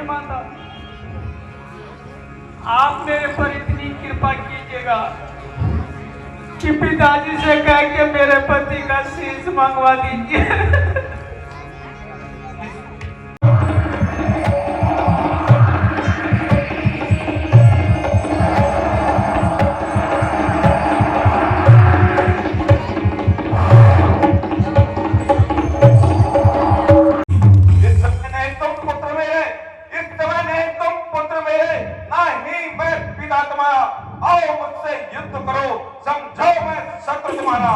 माता, आप मेरे पर इतनी कृपा कीजिएगा कि पिताजी से कह के मेरे पति का शीश मंगवा दीजिए। आओ मुझसे युद्ध करो, समझो मैं शत्रु तुम्हारा।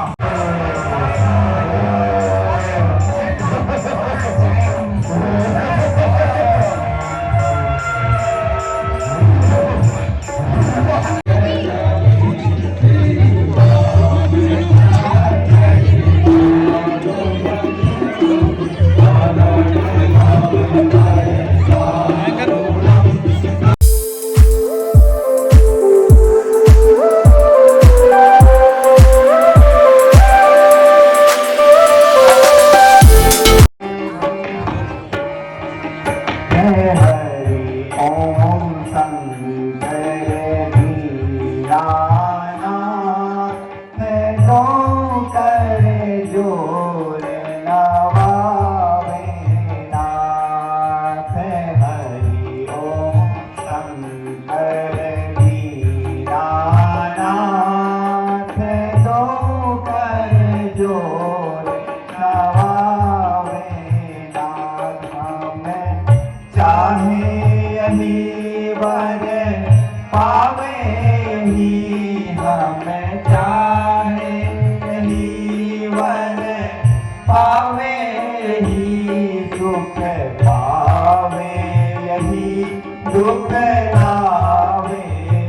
दुख लावे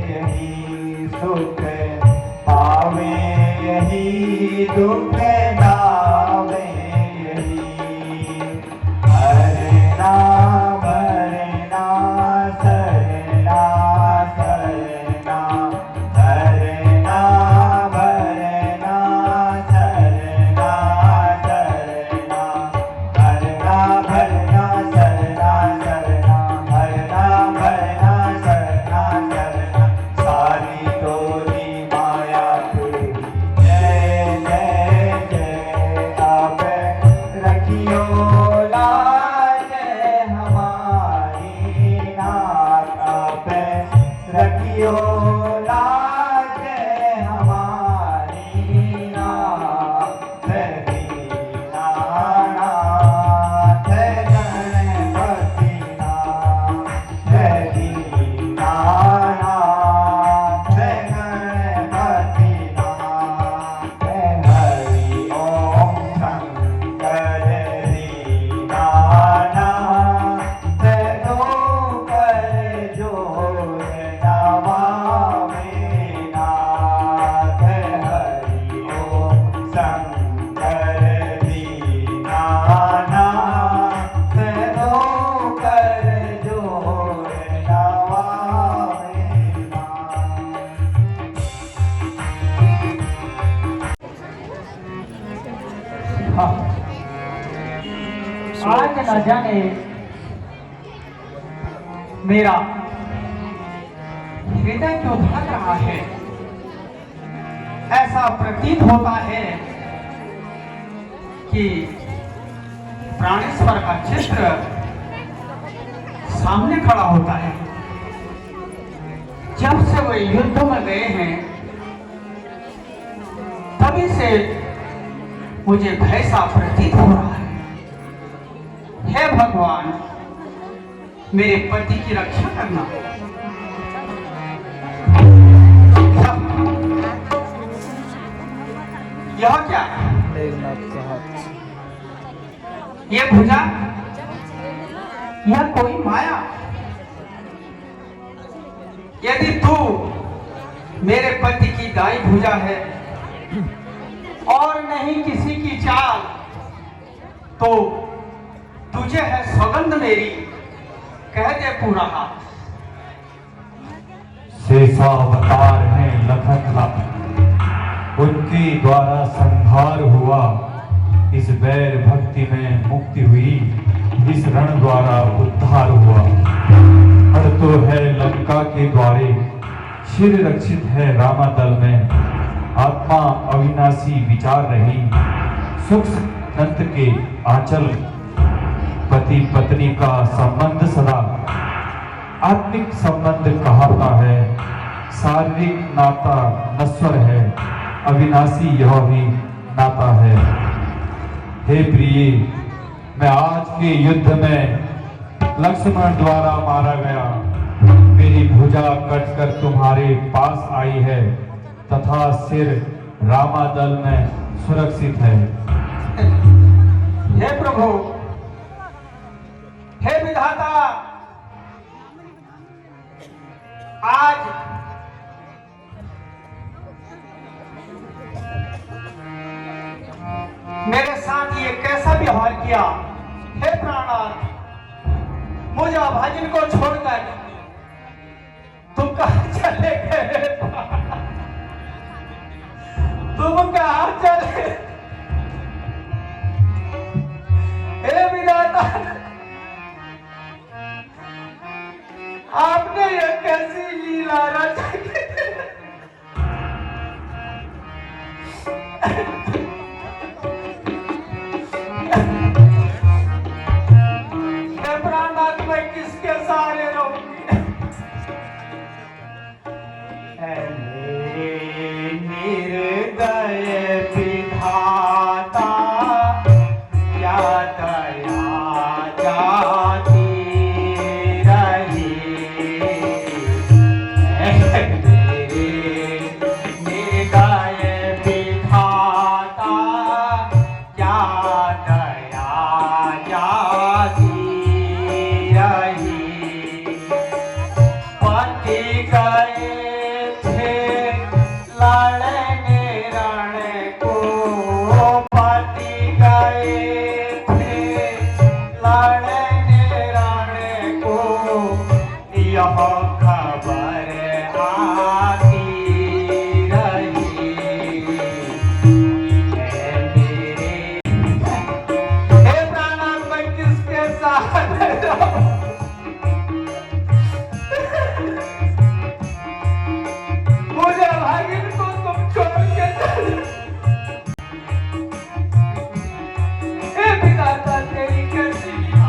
यही सुख पावे यही दुख लावे यही हरना भरना सरना सरना हरना भरना सरना सरना हरना भरना सरना सरना हरना भरना सरना सरना सारी तोरी माया तेरी जय जय जय आप रखियो लाज हमारी नाथ आप रखियो लाज हमारी नाथ दीनानाथ गणपति नाथ दीनानाथ गणपति नाथ हरि ओम शंकर दीनानाथ दो कर जोर नमामि नाथ हरि ओम शंकर दीनानाथ दो कर जोर नमामि आज न जाने मेरा हृदय क्यों धड़क रहा है। ऐसा प्रतीत होता है कि प्राणेश्वर का चित्र सामने खड़ा होता है। जब से वो युद्ध में गए हैं तभी से मुझे भय सा प्रतीत हो रहा है। हे भगवान, मेरे पति की रक्षा करना। यह क्या? ये भुजा, यह कोई माया। यदि तू मेरे पति की दाई भुजा है और नहीं किसी की चाल, तो तुझे है सौगंध मेरी, कह दे पूरा हाथ। शेषावतार हैं लखन का, उनके द्वारा संहार हुआ। इस वैर भक्ति में मुक्ति हुई, इस रण द्वारा उद्धार हुआ। चिर रक्षित है रामादल में, आत्मा अविनाशी विचार रही, सुख नंद के आंचल, पति पत्नी का संबंध सदा आत्मिक संबंध कहता है, शारीरिक नाता नश्वर है, अविनाशी यह भी नाता है। हे प्रिय, मैं आज के युद्ध में लक्ष्मण द्वारा मारा गया, मेरी भुजा कटकर तुम्हारे पास आई है तथा सिर रामादल में सुरक्षित है। हे प्रभु, हे विधाता, आज मेरे साथ ये कैसा व्यवहार किया। हे प्राणनाथ, मुझे अभागिन को छोड़कर तुम कहां चले गए? तुम कहां चले? हे विधाता, आपने ये कैसी लीला रची? हे प्राणनाथ, मैं किसके सहारे रहूंगी? निर्दय विधाता, क्या दया जाती रही। निर्दय विधाता, क्या दया जाती रही। पति गए लड़ने रण को, पति गए थे लड़ने रण को, यह खबर आती रही। हे प्राणनाथ, मैं किसके साथ रहूं? मुझे भागिन को तुम छोड़ के चले। हे विधाता, तेरी कैसी लीला।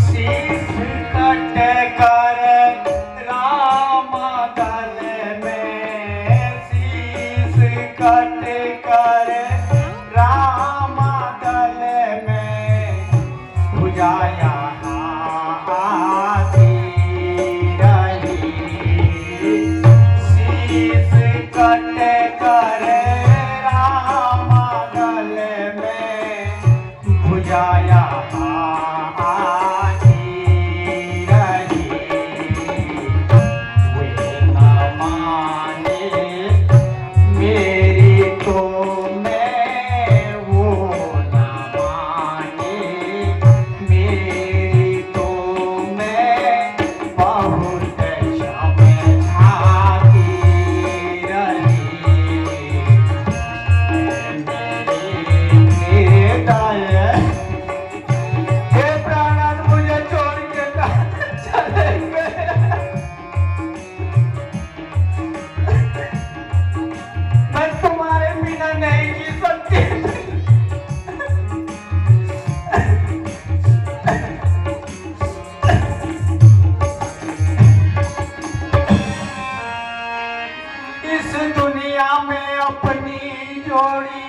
शीश कट कर रामादल में, शीश कट कर रामादल में, भुजाया कट कर रामादल में, भुजाया आती रही। वे न माने मेरी तो मैं, वो न माने मेरी तो मैं, बहुत समझाती रही। हे प्राणनाथ, मुझे छोड़ के कहां चले गए? मैं तुम्हारे बिना नहीं जी सकती। इस दुनिया में अपनी जोड़ी,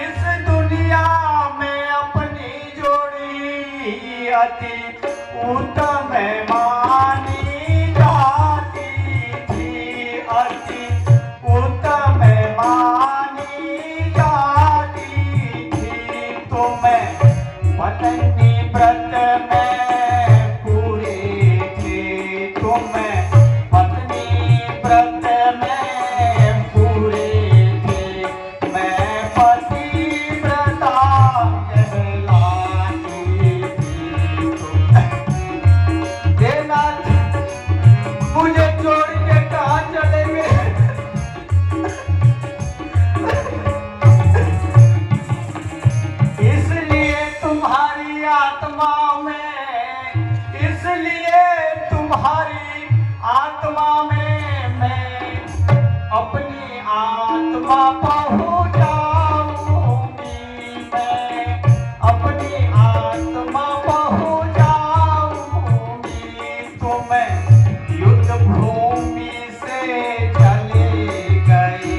इस दुनिया में अपनी जोड़ी, अति उत्तम मानी जाती थी, अति उत्तम मानी जाती थी। तो मैं पत्नी व्रत में पूरी थी, तो मैं पत्नी व्रत में पूरी थी, मैं पतिव्रता कहलाती थी। देना आत्मा पहुँचाऊंगी मैं, अपनी आत्मा पहुँचाऊंगी। तुम्हें युद्ध भूमि से चले गए,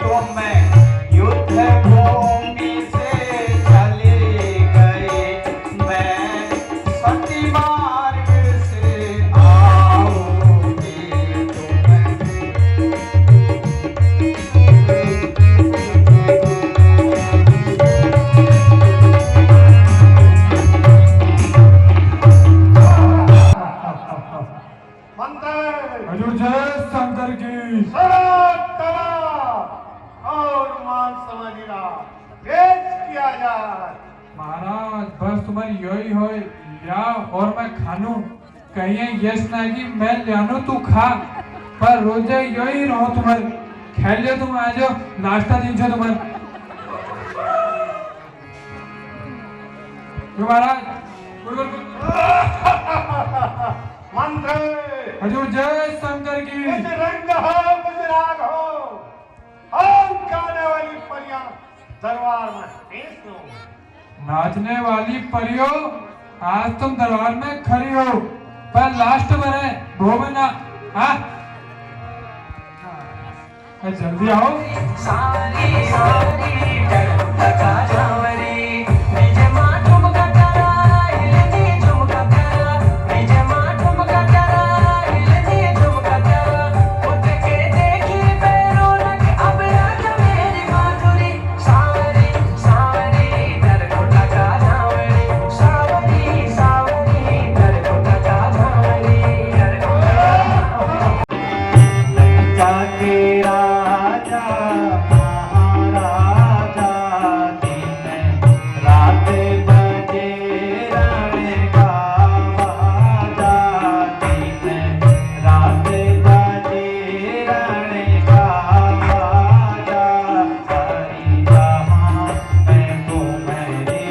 तुम्हें युद्ध भूमि से चले गए, मैं सती मार्ग से आऊंगी। तुम्हें मंत्र हजूर जय शंकर की। और मान समझना पेश किया जाए। महाराज बस तुम्हारी यही हो लिया और मैं खानू, कहिए यश ना कि मैं जानू तू खा, पर रोजे यही रहो तुम्हारे खेले। तुम आज नाश्ता दिन छो तुम्हारे महाराज। मंत्र हजूर जय शंकर की। कुछ रंग हो कुछ राग हो, और गाने वाली परियां दरबार में पेश हो। नाचने वाली परियो आज तुम दरबार में खड़ी हो, पर लास्ट में है भोमना। हाँ जल्दी आओ। सारी सारी टका झावरी निजे मां ठुमका करा हिलनी ठुमका करा, निजे मां ठुमका करा हिलनी ठुमका करा। उठ के देखी पैरों लग अब रात मेरी माधुरी, सावरी सावरी दर को टका झावरी, सावरी सावरी दर को टका झावरी, दर को जाके राजा महाराजा दिन रात बजे रण गावाजा, दिन रात बजे रण गावाजा। सारी जहां में तुम्हारी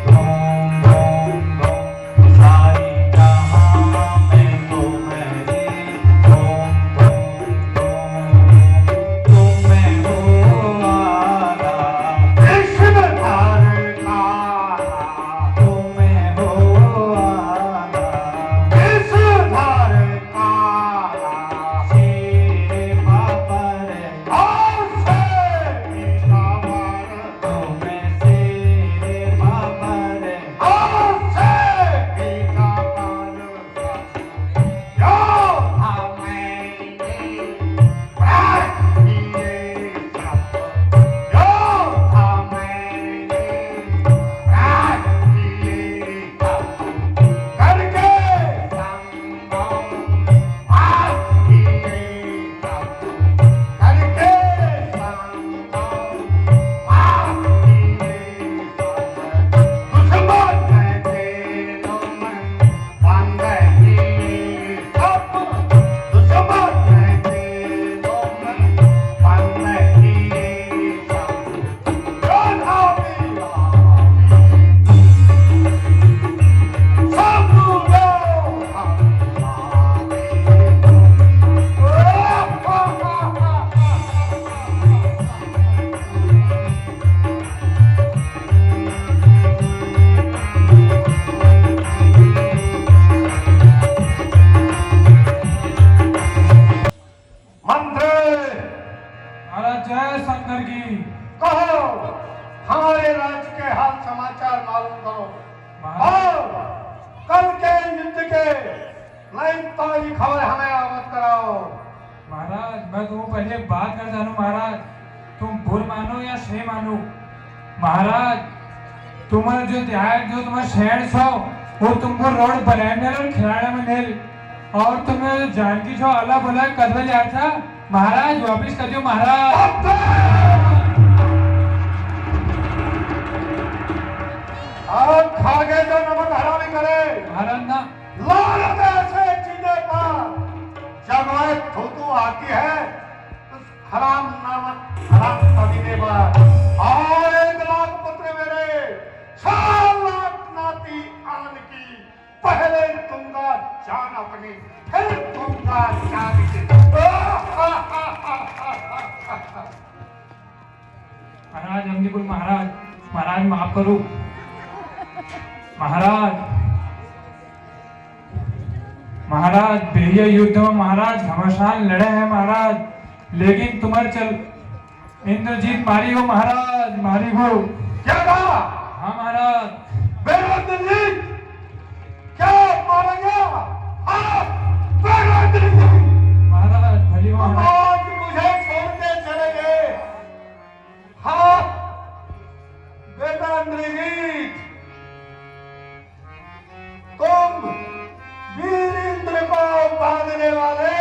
धूम धूम धूम, सारी जहां में तुम्हारी धूम धूम धूम। तुम्हें हो आगा, विश्वधार का तुम्हें हो आगा, विश्वधार का शेर बाबर और से गीतावार, तुम्हें शेर बाबर और से गीतावार। यो हमें प्राण दिए सब, यो हमें प्राण दिए सब, करके संगम आज दिए सब, करके संगम आज दिए सब। दुश्मन है तेरों में बंद दिए सब, दुश्मन है तेरों में बंद दिए सब। योद्धा वीरा सब मंत्र महाराज जय शंकर की। कहो, हमारे राज्य के हाल समाचार मालूम करो, महाराज और कल के युद्ध के नई ताजी खबर हमें अवगत कराओ। महाराज मैं तुम्हें पहले बात कर जानू महाराज, तुम भूल मानो या सही मानो। महाराज तुम्हारा जो त्याग जो तुम्हारा शहर छो वो तुमको रोड बनाने और खिलाने में नहीं, और तुम्हें जो जानकी छो अला बोला कदम लिया था महाराज वापिस कर दियो महाराज। और खागे जो नमक हरामी करे, महाराज ना लानत है ऐसे चीजें पर। जब वह थूथू आती है तो हराम नामक हराम कमीने पर, और 1 लाख पुत्र मेरे 4 लाख नाती आन की, पहले दूंगा जान अपनी, फिर दूंगा जान की। महाराज हमने बोल महाराज महाराज माफ करो महाराज महाराज बेरिया युद्ध में महाराज घमासान लड़े हैं महाराज लेकिन तुम्हारे चल इंद्रजीत मारी हो महाराज मारी हो। क्या कहा? हाँ महाराज मेरा इंद्रजीत क्या मारा गया? हाँ, मेरा इंद्रजीत महाराज भली महाराज आज मुझे छोड़ के चले गए। हाँ बेटा इंद्रजीत, तुम वीर इंद्र को बांधने वाले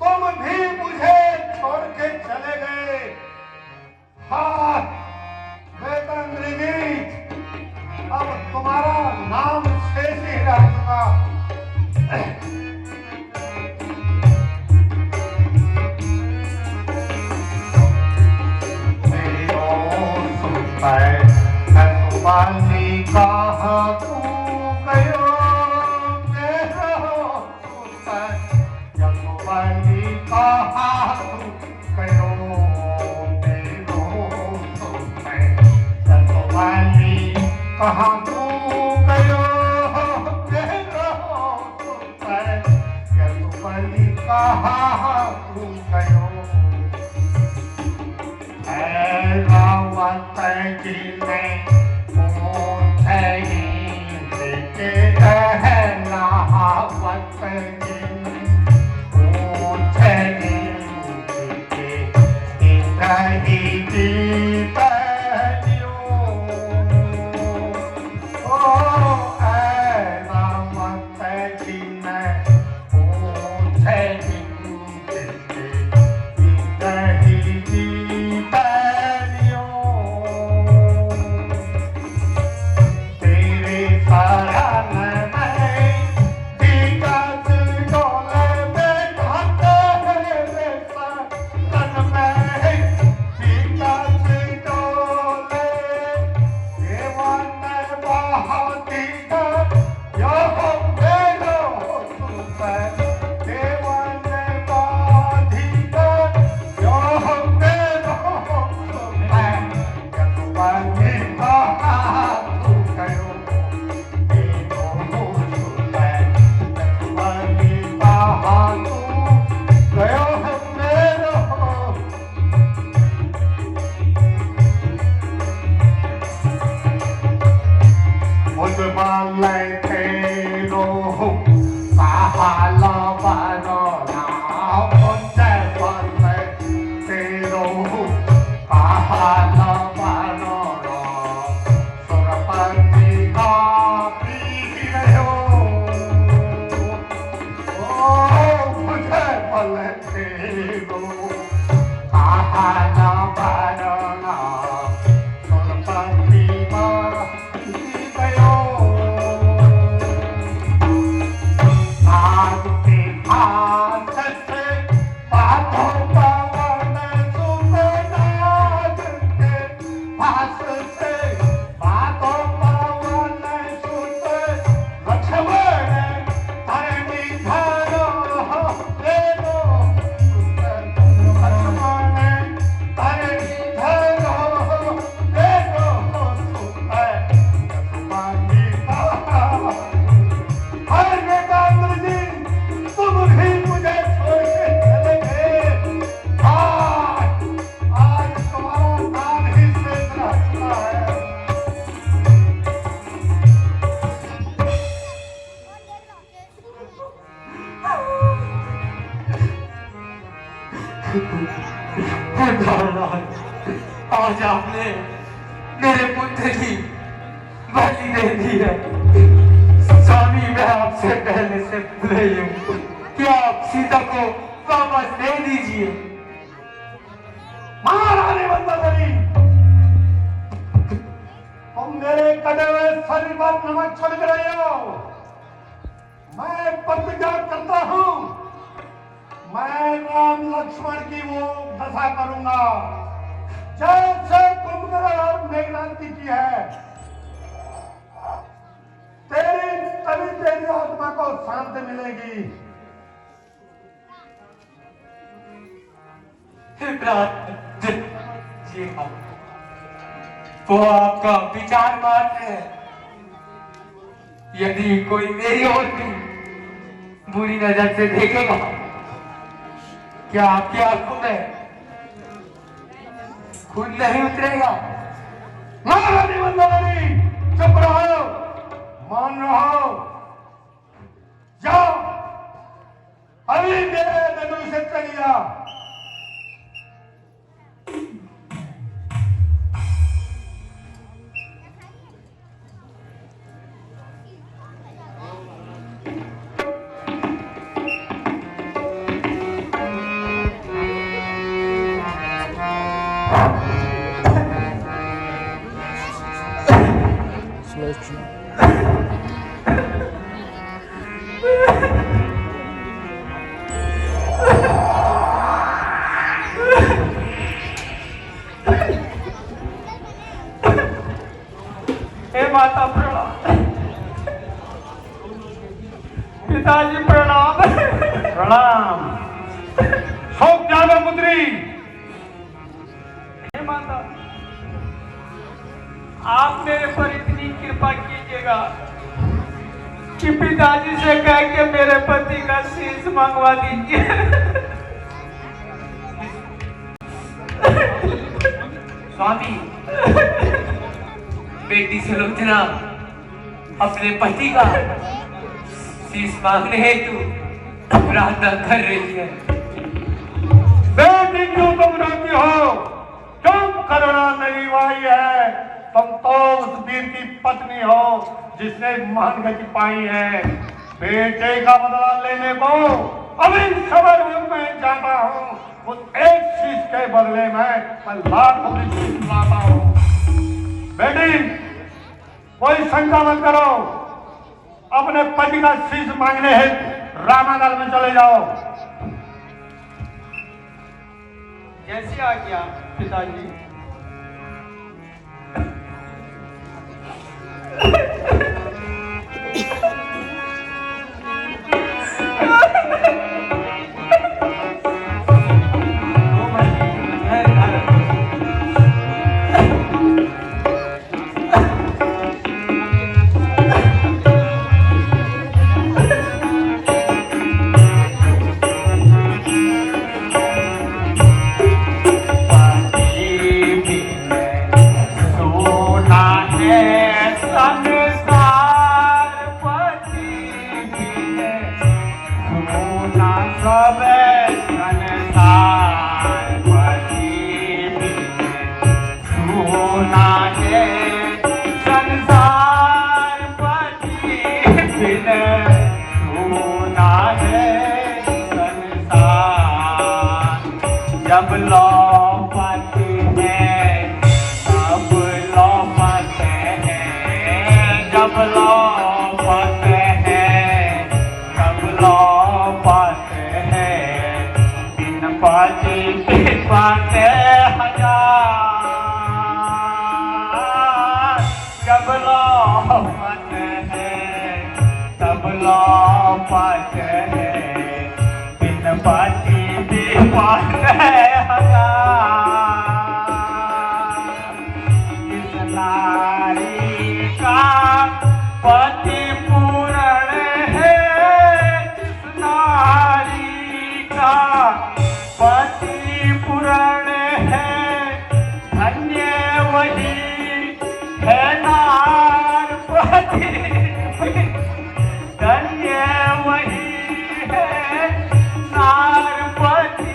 तुम भी मुझे छोड़ के चले गए। हाँ बेटा इंद्रजीत, अब तुम्हारा नाम शेष ही रह चुका। कहाँ तू गयो कहाँ तू गयो रावत जी ने पूछे के नहावत जी पूछे इंद्रही जीत आज आपने मेरे पुत्र की बलि दे दी है। स्वामी मैं आपसे पहले से भूले ही हूँ कि आप सीता को वापस दे दीजिए। महारानी मंदोदरी, तुम मेरे कटे हुए शरीर पर नमक छिड़क रहे हो। मैं प्रतिज्ञा करता हूँ, मैं राम लक्ष्मण की वो दशा करूंगा जैसे तुमने और मेघनाथ की है। तभी तेरी आत्मा को शांति मिलेगी। जी हाँ, वो आपका विचार मात्र है। यदि कोई मेरी ओर भी बुरी नजर से देखेगा, क्या आपकी आंखों में खून नहीं उतरेगा? महारानी मंदारी, चुप रहो, मान रहो, जाओ, अभी मेरे नजर से चली जा। हे माता प्रणाम, पिताजी प्रणाम। प्रणाम। शोक जागो पुत्री। हे माता, आप मेरे पर इतनी कृपा कीजिएगा कि पिताजी से कह के मेरे पति का शीश मंगवा दीजिए। स्वामी, बेटी सुलोचना अपने पति का शीश मांगने हेतु प्रार्थना कर रही है। बेटी क्यों तुम रोती हो? तुम करुणा नहीं आई है। तुम तो उस वीर की पत्नी हो जिसने महान गति पाई है। बेटे का बदला लेने को अभी समरभूमि में जाता हूँ। उस एक शीश के बदले में मैं लाखों की शीश लाता हूँ। बेटी, कोई शंका मत करो, अपने पति का शीश मांगने हेतु रामादल में चले जाओ। जैसी आज्ञा पिताजी। जब लौटते हैं तब लौटते हैं, जब लौटते हैं तब लौटते हैं, दिन पाती पाते हजार, जब लौटते हैं तब लौटते हैं, दिन पाती पाते हजार। इस नारी का पति पूर्ण है, इस नारी का पति पूर्ण है, धन्य वही है नार पति, धन्य वही है नार पति।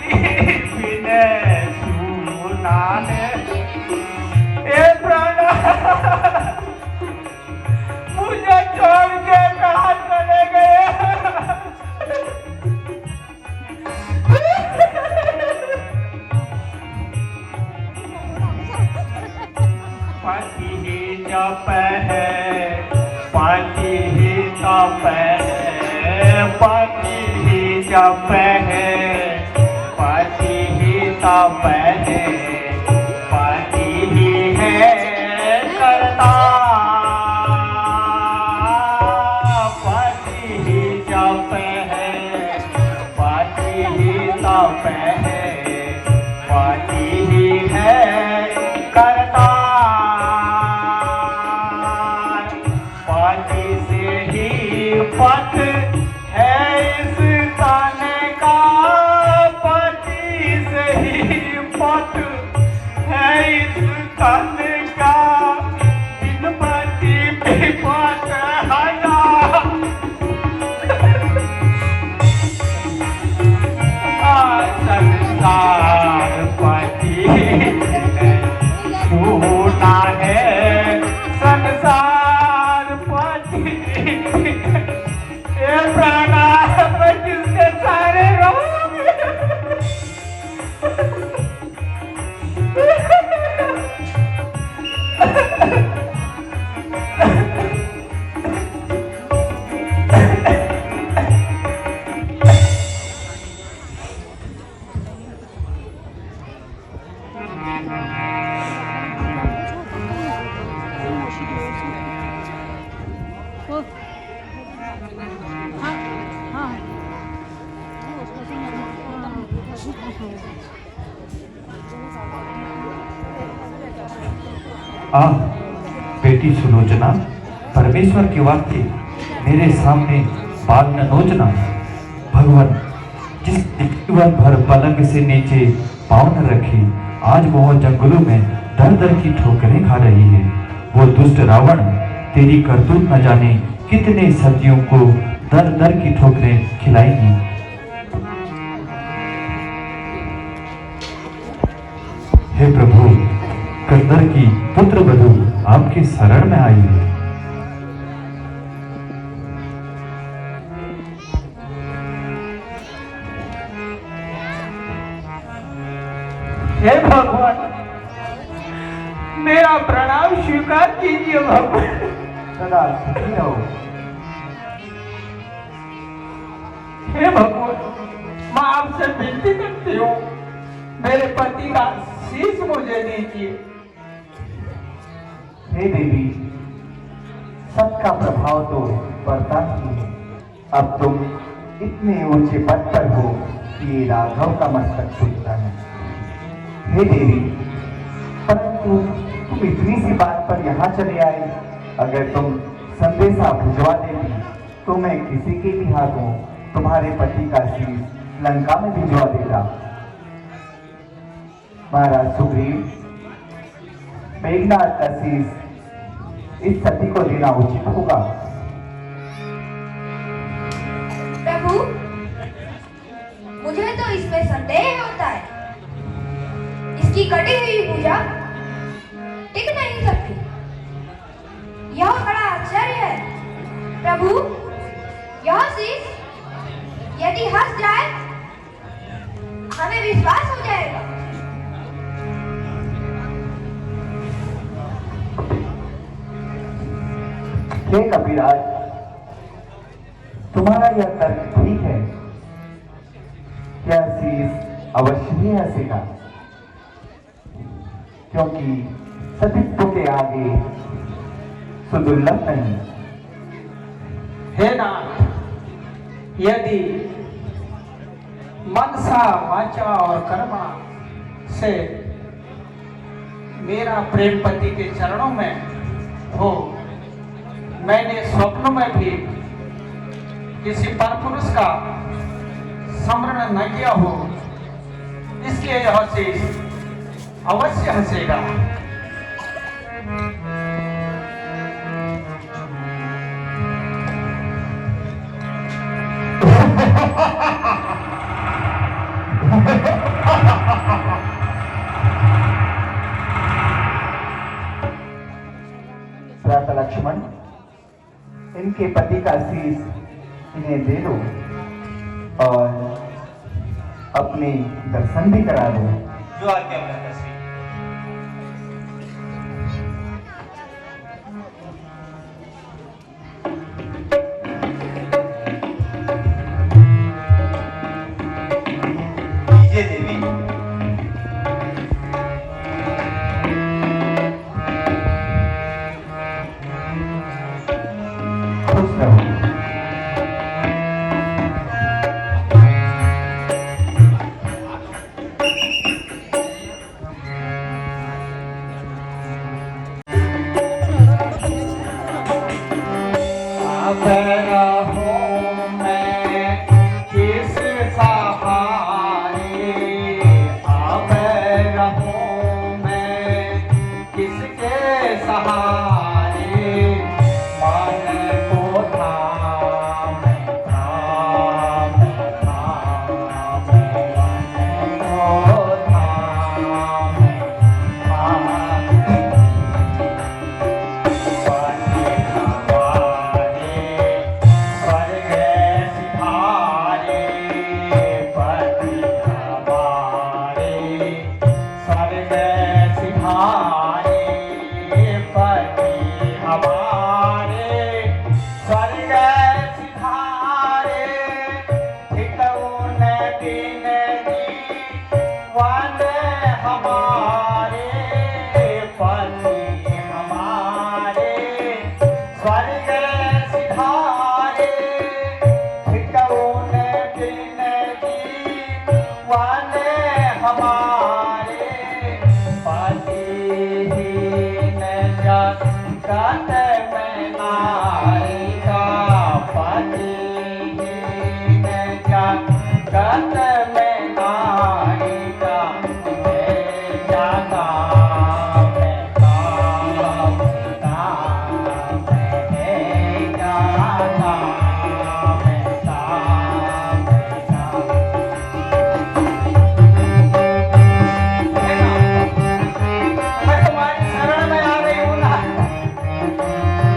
मुझे छोड़ के कहाँ चले गए? पति ही जप है, पति ही तप है, पति ही जप है, पति ही तप है, पति ही है करता, पति ही जप है, पति ही तप है, पति ही है आह बेटी सुलोचना, परमेश्वर के वास्ते मेरे सामने बाल न नोचना। भगवान जिस जीवन भर पलंग से नीचे पाँव न रखे, आज वह जंगलों में दर दर की ठोकरें खा रही है। वो दुष्ट रावण तेरी करतूत न जाने कितने सतियों को दर दर की ठोकरें खिलाएगी। हे प्रभु, कंदर की पुत्र वधू आपके शरण में आई है। हे भगवान, मेरा प्रणाम स्वीकार कीजिए भगवान। सदा सुखी रहो। हे भगवान, मैं आपसे विनती करती हूँ, मेरे पति का शीश मुझे दीजिए। हे देवी, सबका प्रभाव तो पड़ता ही है। अब तुम इतने ऊंचे पद पर हो कि ये राघव का मस्तक झुकता है। हे देवी, परंतु तुम इतनी सी बात पर यहाँ चले आए। अगर तुम संदेशा भिजवा देती तो मैं किसी के भी हाथों तुम्हारे पति का शीश लंका में भिजवा देता। महाराज सुग्रीव, मेघनाथ का शीश इस सती को देना उचित होगा। प्रभु, मुझे तो इसमें संदेह होता है। इसकी कटी हुई पूजा टिक नहीं सकती। यह बड़ा आश्चर्य है। प्रभु, यह शीश यदि हंस जाए, हमें विश्वास हो जाएगा। हे कपिराज, तुम्हारा यह तर्क ठीक है। यह शीश अवश्य ही हंसेगा, क्योंकि सतीत्व के आगे सुदुर्लभ नहीं। हे नाथ, यदि मनसा वाचा और कर्मा से मेरा प्रेम पति के चरणों में हो, मैंने स्वप्न में भी किसी परपुरुष का स्मरण न किया हो, इसलिए यह शीश अवश्य हंसेगा। भ्राता लक्ष्मण, इनके पति का शीश इन्हें दे दो और अपने दर्शन भी करा दो। जो आज्ञा भ्राता श्री। लीजिए देवी। खुश रहो। अब रहूं मैं किस सहारे, अब रहूं मैं किसके सहारे। मन को थाम थाम थाम, मन को थाम हमारे पति ही कत में नारी का पति क्या कत में नारी का जाता मैं तुम्हारी शरण में आ रही हूँ ना,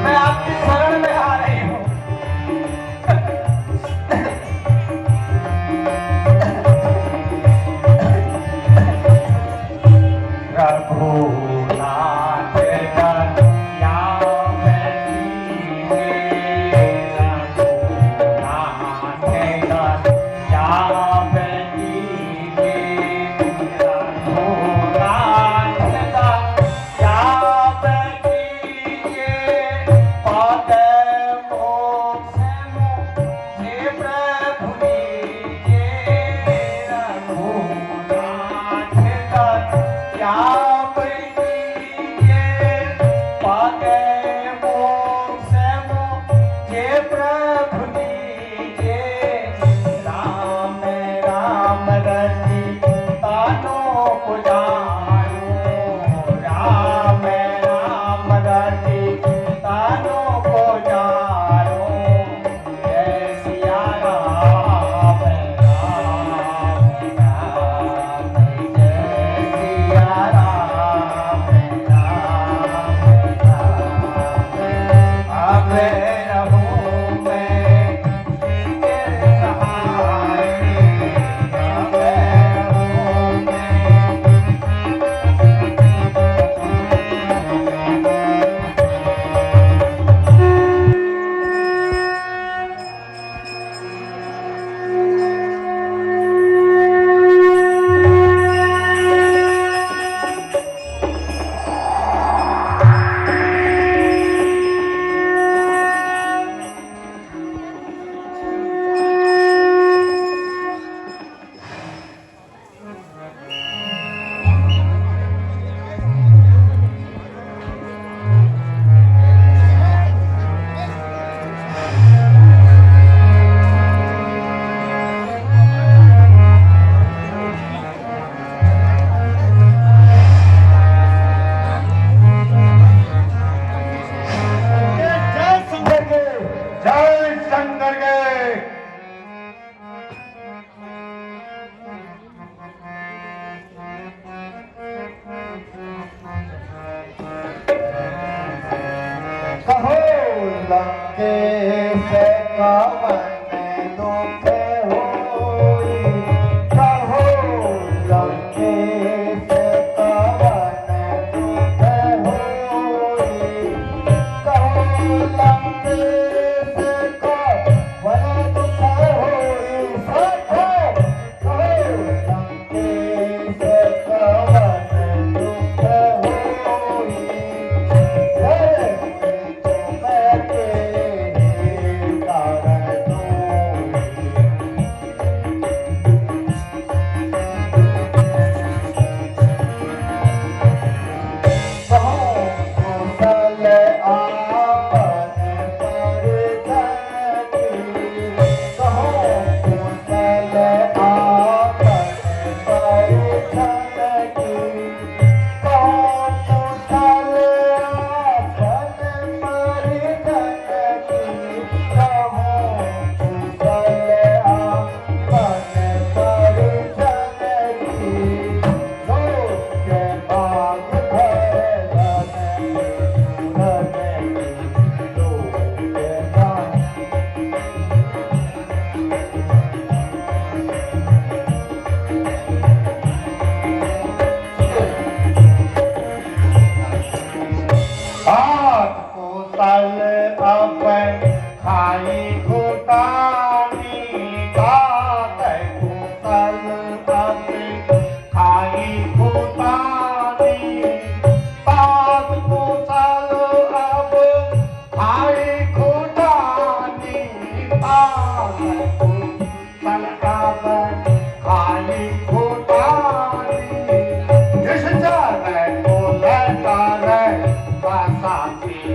मैं आपकी शरण में आ रही हूँ। रघुनाथ कन्या बैठिए, रघुनाथ कन्या बैठिए, रघुनाथ कन्या बैठिए, पद मोक्ष मुझे प्रभु दीजिए, रघुनाथ कन्या बैठिए, पद मोक्ष मुझे प्रभु दीजिए, राम राम रति तानो पुजारो, राम राम रति तानो पुजारो, जय सिया राम राम राम, जय सिया राम राम राम। अब रहूं मैं तेरे सहारे, अब रहूं मैं जय शंकर के, जय शंकर के। कहो लंकेश कवन दुख होई, कहो लंकेश कवन दुख होई, कहो लंकेश कवन दुख होई, सखो कहो लंकेश कवन दुख होई, तुम के कारण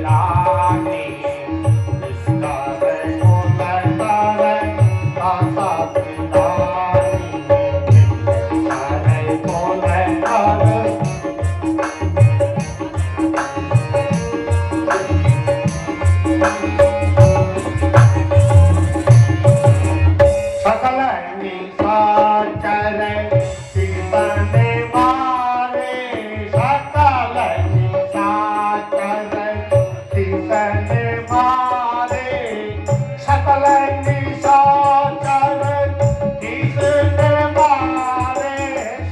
रानी इसका रे को लगा रे दासा रानी रे को लगा रे सकल निशाचर सीतने मारे सकल निशाचर सीतने मारे सकल निशाचर सीतने मारे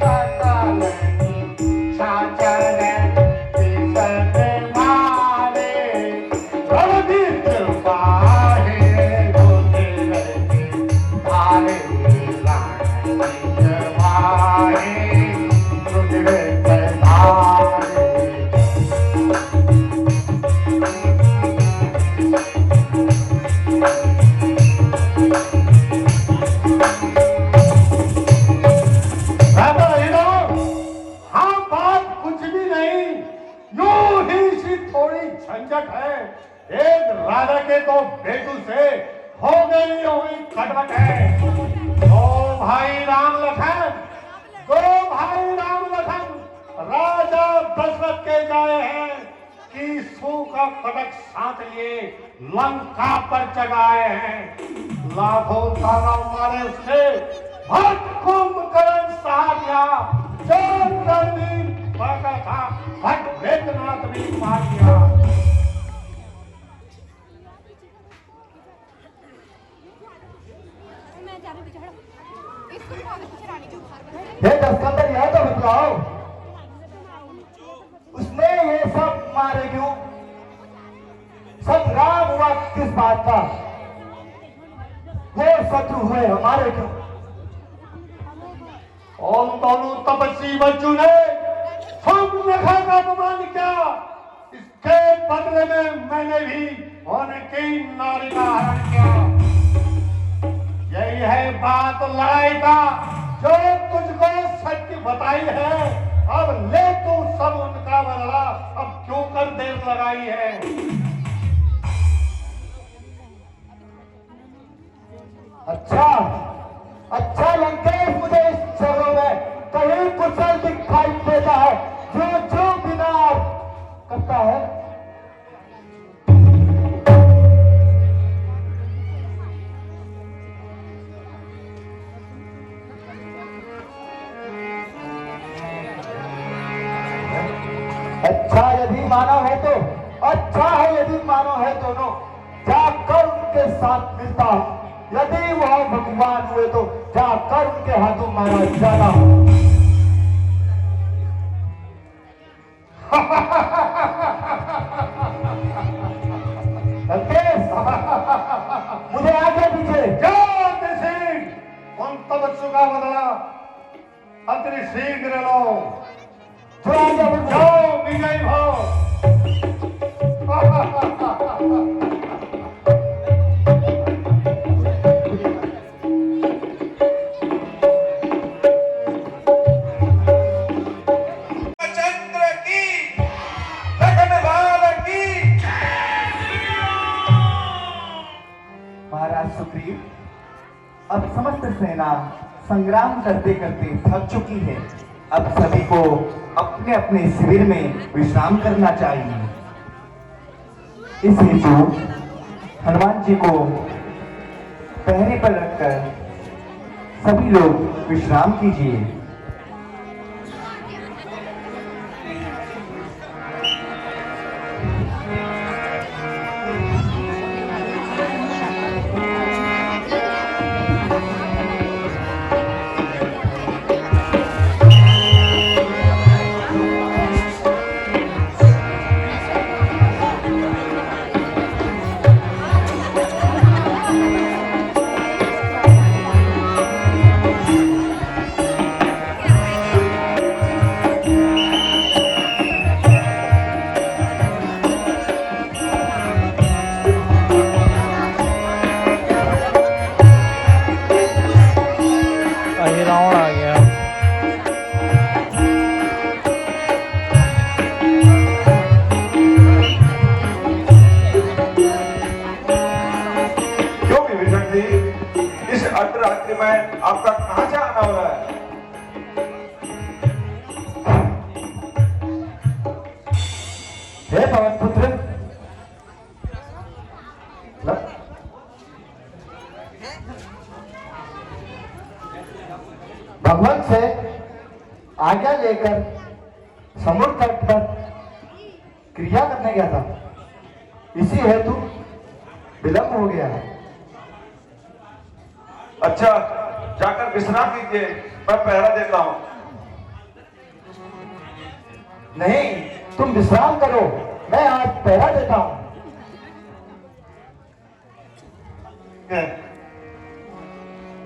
सकल निशाचर सीतने मारे रणधीर कृपाहे होते रहते भारे रानी जवाहे रुद्र प्रधारे राधा हीरो, हाँ बात कुछ भी नहीं, यूं ही सी थोड़ी झंझट है। एक राजा के तो बेटू से हो गई हुई खटपट है। दो भाई राम लखन राजा दशरथ के जाए हैं कि सू का खटक साथ लिए लंका पर चढ़ाए हैं। लाखों ताना मारे उसने भट कुंभकर्ण साधिया जो रणवीर पाकर था भट वेदनाथ भी मार दिया। हे दस्कंदर यह तो बतलाओ उसने ये सब मारे क्यों? संग्राम हुआ किस बात का? वो शत्रु हुए हमारे क्यों? ओम दोनों तपस्वी बच्चों ने सूर्पनखा का अपमान किया। इसके बदले में मैंने भी उनकी नारी का हरण किया। यही है बात लड़ाई का जो तुझको सत्य बताई है। अब ले तू सब उनका बदला, अब क्यों कर देर लगाई है? अच्छा लंकेश, मुझे इस जगह में कहीं कुशल दिखाई देता है जो जो विनाश करता है। अच्छा यदि मानव है तो अच्छा है, यदि मानव है दोनों जाकर उनके साथ मिलता हूं। यदि वह भगवान हुए तो जाकर उनके हाथों मारा जाना। मुझे आगे पीछे जाओ सिंह, उन तपस्वी का बदला अति शीघ्र लो। जो आगे बढ़ो। जाओ विजय भो। चंद्र की लखनवाल की महाराज सुग्रीव, अब समस्त सेना संग्राम करते करते थक चुकी है। अब सभी को अपने अपने शिविर में विश्राम करना चाहिए। इस हेतु हनुमान जी को पहरे पर रखकर सभी लोग विश्राम कीजिए। समय आपका कहाँ से आना हो रहा है? हे पवन पुत्र, भगवान से आज्ञा लेकर समुद्र तट पर क्रिया करने गया था, इसी हेतु विलंब हो गया है। अच्छा, जाकर विश्राम कीजिए, मैं पहरा देता हूँ। नहीं, तुम विश्राम करो, मैं आज पहरा देता हूं।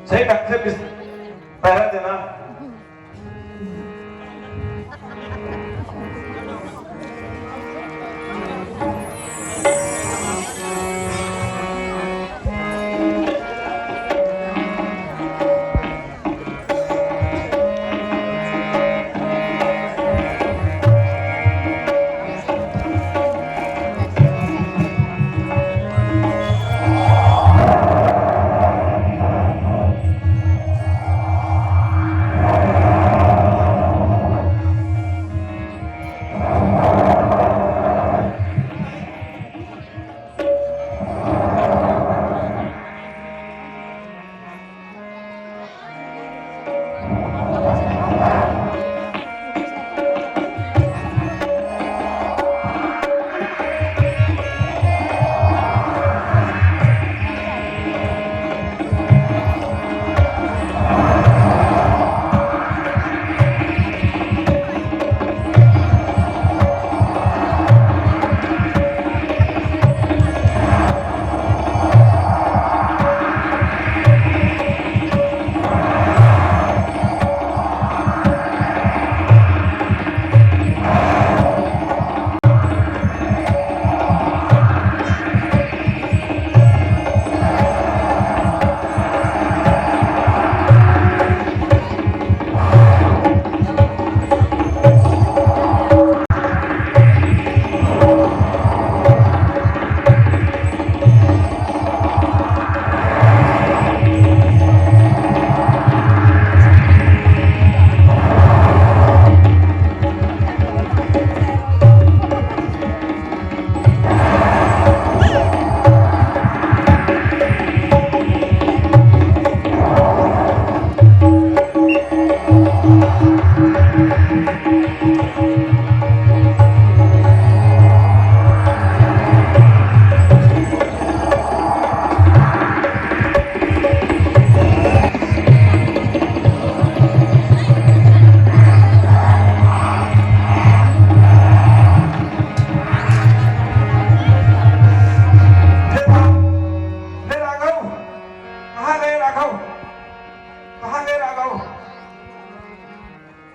सही ढंग से पहरा देना।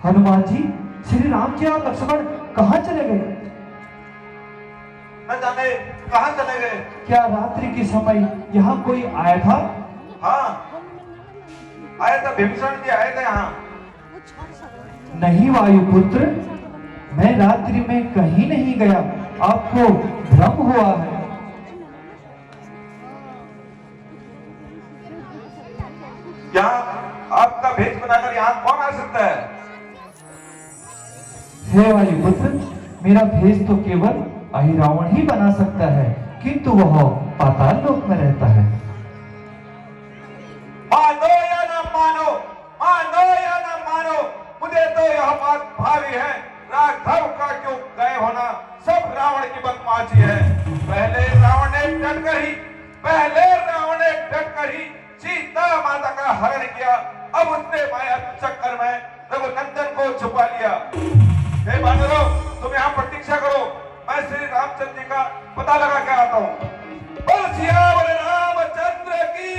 हनुमान जी, श्री राम जी और लक्ष्मण कहाँ चले गए? न जाने कहाँ चले गए। क्या रात्रि के समय यहाँ कोई आया था? हाँ, आए थे, भीमसेन जी आए थे यहाँ। नहीं वायुपुत्र, मैं रात्रि में कहीं नहीं गया, आपको भ्रम हुआ है। यहाँ आपका भेष बनाकर यहाँ कौन आ सकता है? हे वायुपुत्र, मेरा भेष तो केवल अहिरावण ही बना सकता है, किंतु वह पाताल लोक में रहता है। मानो या न मानो, मानो या न मानो, मुझे तो यह बात भारी है। राघव का क्यों गए होना सब रावण की बदमाशी है। पहले रावण ने डटकर ही सीता माता का हरण किया, अब उसने माया चक्कर में रघुनंदन को छुपा लिया। हे बानरों, तुम यहाँ प्रतीक्षा करो, मैं श्री रामचंद्र जी का पता लगा के आता हूँ। बोल सियावर रामचंद्र की।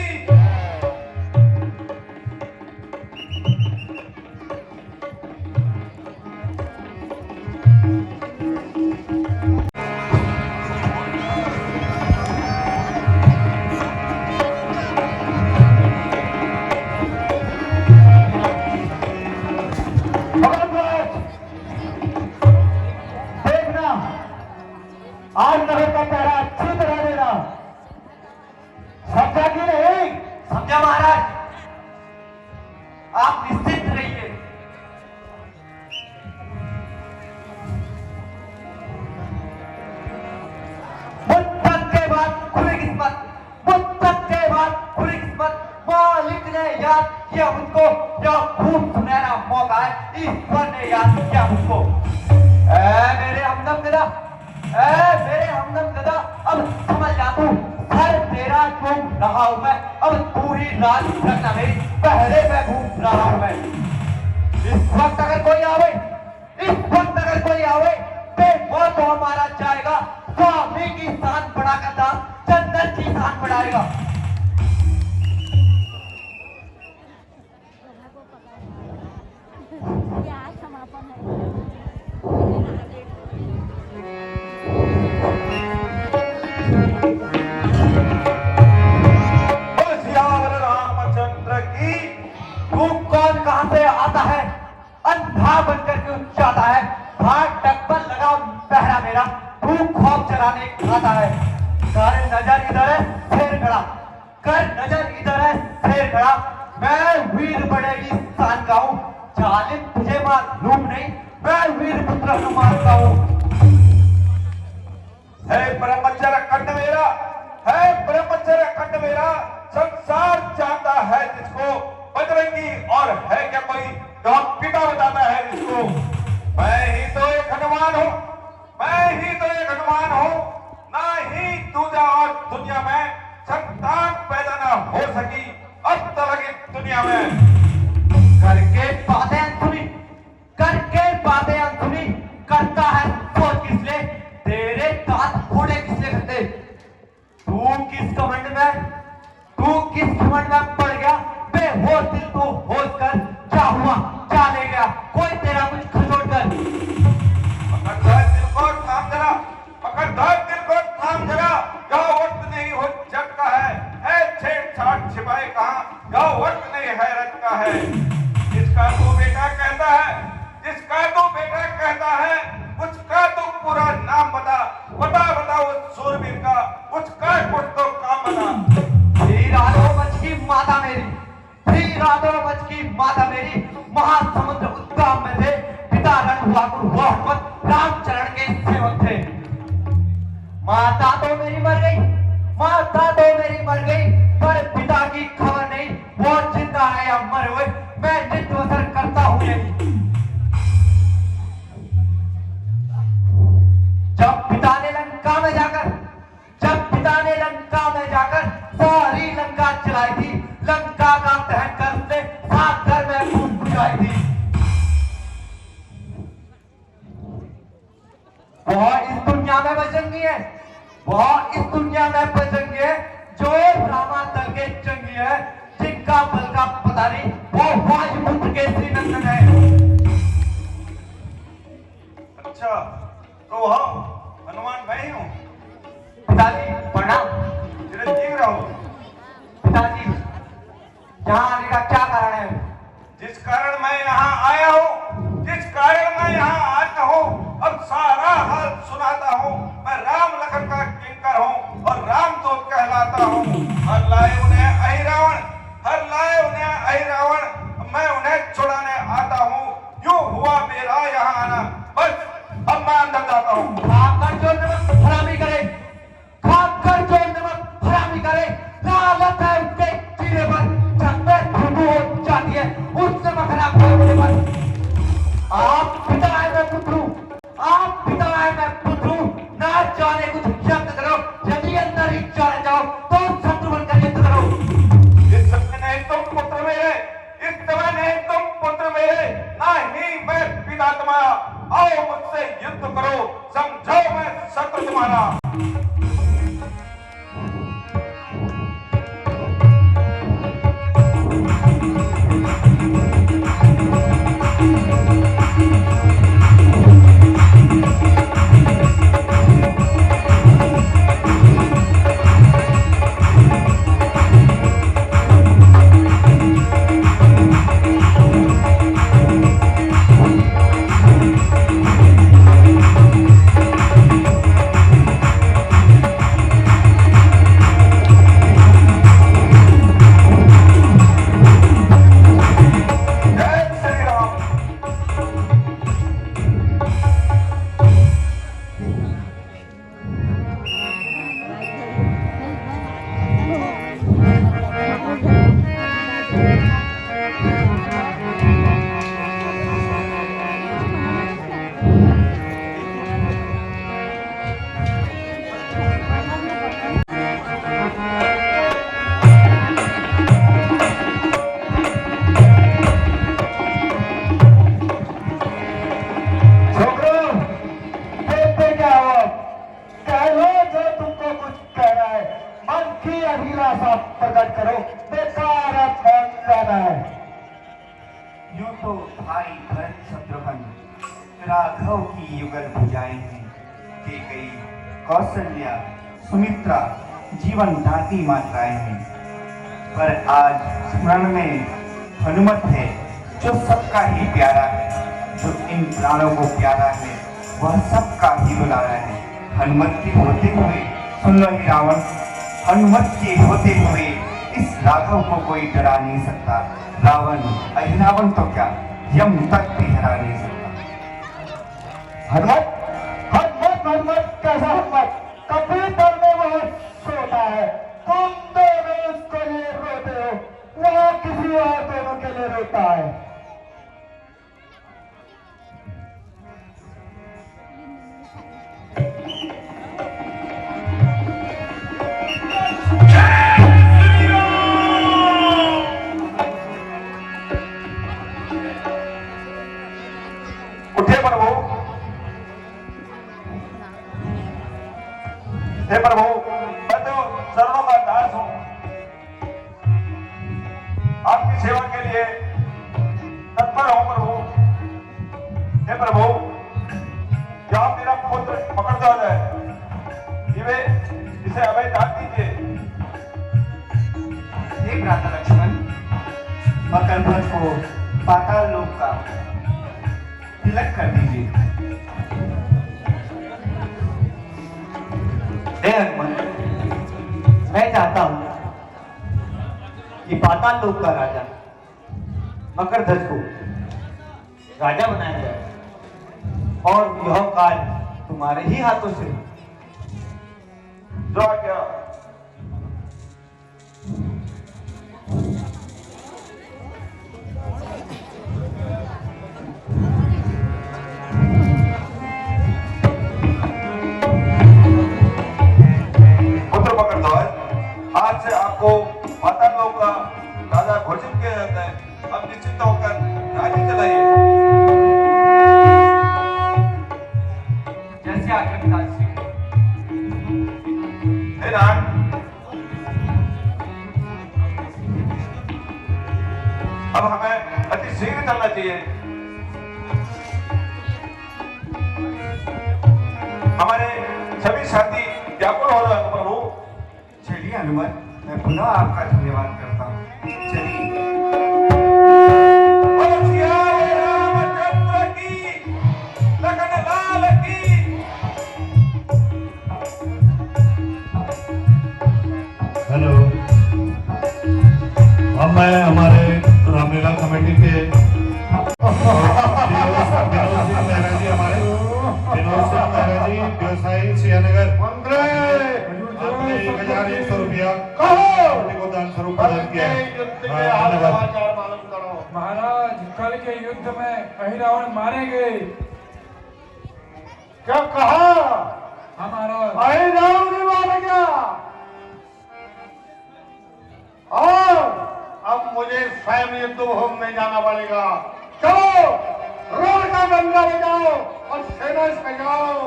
देखना, आज नगर का पहरा अच्छी तरह देना। किया मुझको, यह खूब सुनहरा मौका है, ईश्वर ने याद किया मुझको। मेरे हमदम गदा, मेरे हमदम गदा, अब समझ जा तू, हर तेरा चूम रहा हूं मैं, अब तू ही राज रखना मेरी, पहले मैं घूम रहा हूं मैं। इस वक्त अगर कोई आवे, इस वक्त अगर कोई आवे, तो वो तो हमारा जाएगा, स्वामी की शान बढ़ाकर दाम, चंदन की शान बढ़ाएगा। सियावर रामचंद्र की। तू कौन कहां से आता है, अंधा बनकर क्यों जाता है, भाग डब्बल लगाओ पहरा मेरा, तू खौफ चलाने आता है। कर नजर इधर है फिर खड़ा, कर नजर इधर है फिर खड़ा, मैं वीर बड़ेगी शान का हूं, जालिम तुझे मालूम नहीं, मैं वीर पुत्र हनुमान का हूं। है ब्रह्मचर्य खंड मेरा, है ब्रह्मचर्य खंड मेरा, संसार जानता है जिसको बजरंगी, और है क्या कोई तो पिता बताता है जिसको। मैं ही तो एक हनुमान हूँ, मैं ही तो एक हनुमान हूँ, ना ही दूजा और दुनिया में संतान पैदा ना हो सकी अब तक इस दुनिया में। करके बातें अनसुनी, करके बातें अनसुनी, करता है सोच किस लिए, तेरे दांत फोड़े किस लिए करते, तू किस घमंड में, तू किस घमंड में पड़ गया, बेहोश दिल को होश कर, क्या हुआ क्या ले गया कोई तेरा कुछ खसोट कर। पकड़ धर दिल को थाम जरा, पकड़ धर दिल को थाम जरा, यह वक्त नहीं हो जग का है छेड़छाड़ छिपाए कहाँ, यह वक्त नहीं है रज का है। जिसका तू बेटा कहता है, जिसका तू बेटा कहता है, उसका तो पूरा नाम बता, बता बता उस सूरवीर का, उसका कुछ तो काम बता। हीरादो बच की माता मेरी, हीरादो बच की माता मेरी, महासमुद्र उद्गम में थे, पिता रण हुआ रामचरण के सेवक थे। माता तो मेरी मर गई, माता तो मेरी मर गई, पर पिता की खबर नहीं, वो जिंदा है या मरे हुए, मैं नित्य असर करता हूं यही। जब पिता ने लंका में जाकर, जब पिता ने लंका में जाकर सारी लंका चलाई थी, लंका का दहन कर उसने सात घर में फूट बुझाई थी। वह इस दुनिया में बजरंगी है, वह इस दुनिया में बजरंगी है, जो रामादल के जंगी है, जिनका बल का पता नहीं, वो वायुपुत्र के श्रीनंदन है। अच्छा तो हम हनुमान मैं ही हूँ। पिताजी प्रणाम। चिरंजीव रहो। पिताजी यहाँ आने का क्या कारण है? जिस कारण मैं यहाँ आया हूँ, जिस कारण मैं यहाँ आता हूँ, अब सारा हाल सुनाता हूँ। मैं राम लखन का किंकर हूँ और रामदूत कहलाता हूँ। हर लाए उन्हें अहिरावण, हर लाए उन्हें अहिरावण, मैं उन्हें छुड़ाने आता हूँ। यूं हुआ मेरा यहाँ आना, बस अब मैं अंदर जाता हूँ। आपका जो हरामी करे, खाक युगल भुजाएं हैं। केकई, कौशल्या, सुमित्रा जीवन दाती मात्राएं हैं। पर आज स्मरण में हनुमत है, जो सबका ही प्यारा है, जो इन प्राणों को प्यारा है, वह सबका ही दुलारा है। हनुमत के होते हुए सुन लो ही रावण, हनुमत के होते हुए इस राघव को कोई डरा नहीं सकता। रावण, अहिरावण तो क्या, यम तक भी हरा नहीं सकता। हनुमत, हनुमत, हनुमत, कैसा हनुमत? कभी तक में वह सोता है, तुम दोनों उसके लिए रोते हो, वह किसी और दोनों के लिए रोता है। उठे प्रभु, हे प्रभु, मैं तो चरणों का दास हूं। आपकी सेवा के लिए तत्पर हूं प्रभु। हे प्रभु, जो आप मेरा पुत्र पकड़ दो जाए, इसे अभय दान दीजिए। हे भ्राता लक्ष्मण, मकरध्वज को पाताल लोक का तिलक कर दीजिए। हे हनुमान, मैं चाहता हूं कि पाताल लोक का राजा मकरध्वज को राजा बनाया जाए और यह कार्य तुम्हारे ही हाथों से हो। जो आज्ञा। पुत्र मकरध्वज, आज से आपको पाताल लोक का राजा घोषित किया जाता है। अब निश्चिंत होकर राज्य चलाइए। जैसे आज्ञा पिताश्री। हे नाथ, अब हमें अति शीघ्र चलना चाहिए। हमारे सभी साथी व्याकुल हो रहे हैं प्रभु। चलिए हनुमान, मैं पुनः आपका धन्यवाद करता हूँ। चलिए। बोलो सियावर रामचंद्र की, लखन लाल की। हेलो, अब मैं हमारे रामलीला कमेटी के विनोद सिंह मेहरा जी, हमारे विनोद सिंह मेहरा जी, व्यवसायी सियानगर, आपने 1100 रुपया कमेटी को दान स्वरूप प्रदान किया है। धन्यवाद। महाराज, कल के युद्ध में अहिरावण मारे गए। क्या कहा? हाँ महाराज। अहिरावण मारा गया। और अब मुझे स्वयं युद्ध भूमि में जाना पड़ेगा। चलो, रोड का डंडा बजाओ और सेना सजाओ।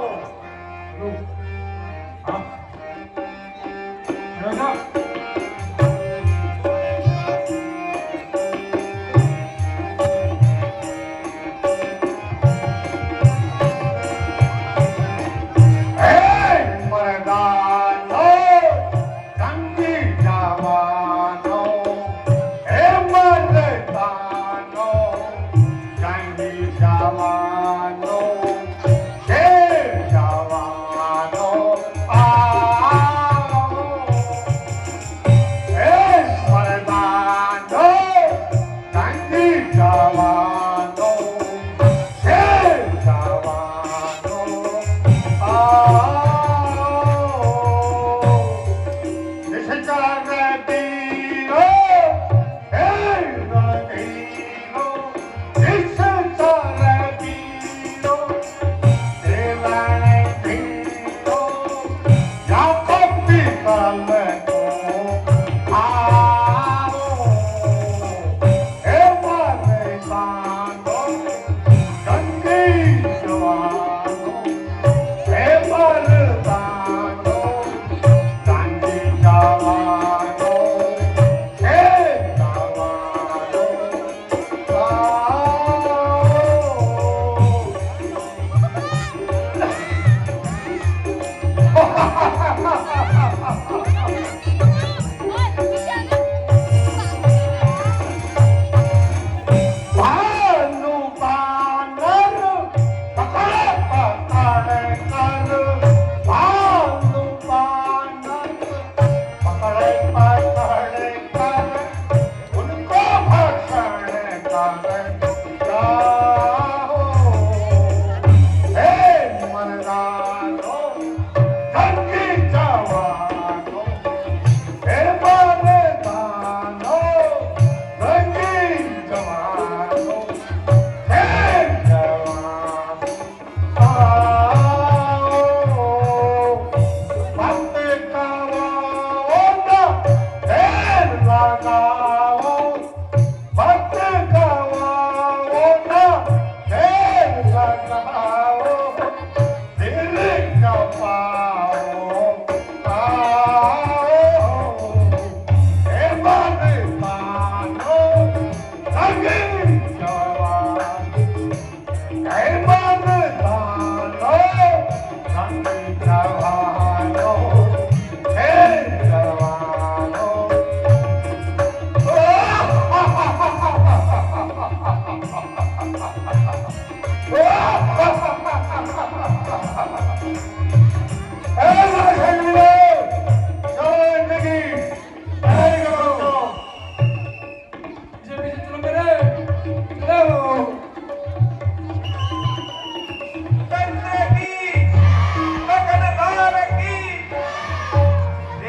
राजा, मर्दानो, जंगी जवानो, हे मर्दानो, जंगी जवानो, शेर जवानो, आओ। हे मर्दानो, जंगी जवानो, शेर जवानो, आओ।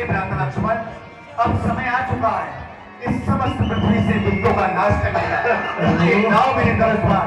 भ्राता लक्ष्मण, अब समय आ चुका है इस समस्त पृथ्वी से दुष्टों का नाश करने का। ये नाव मेरे दरबार।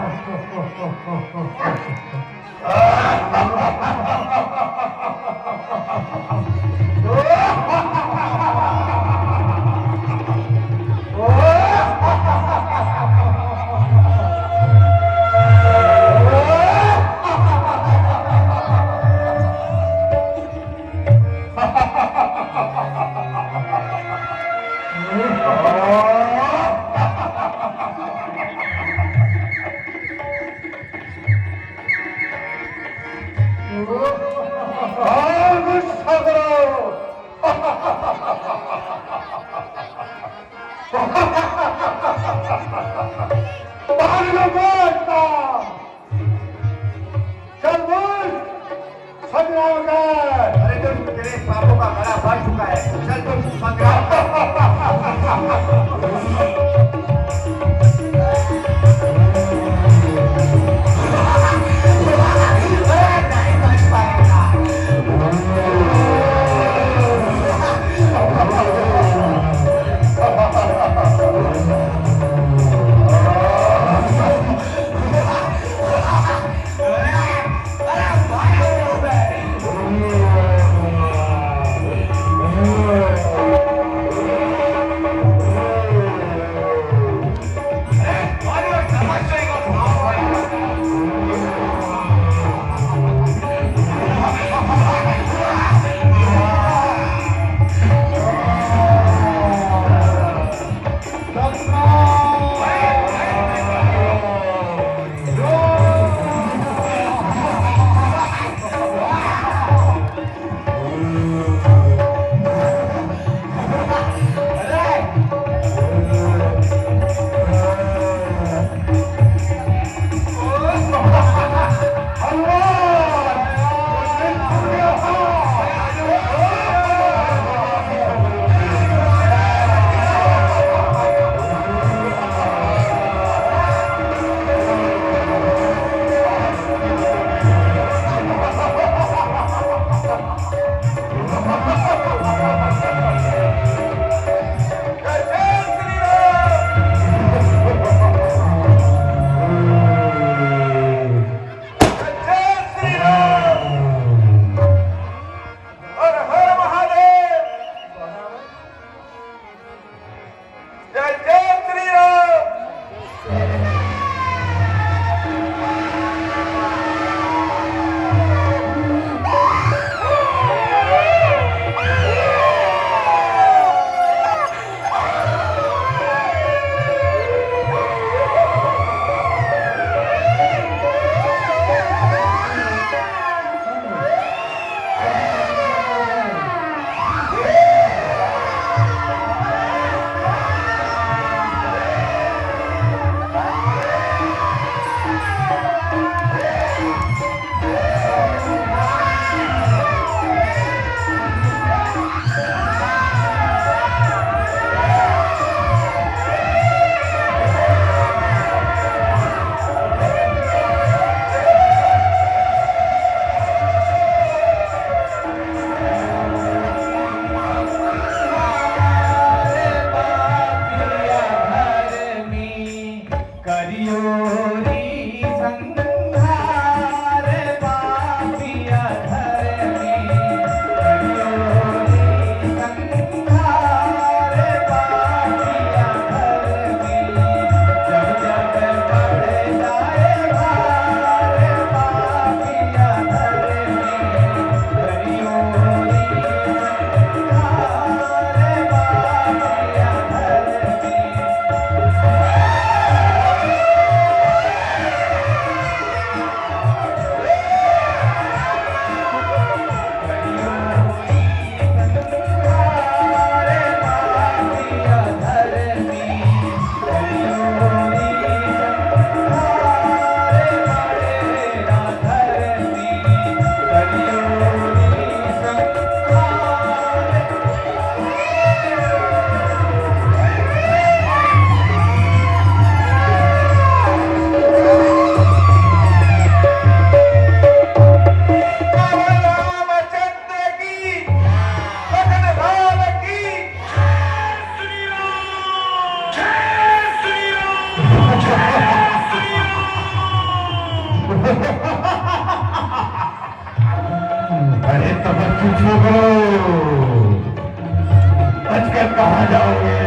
कहाँ जाओगे?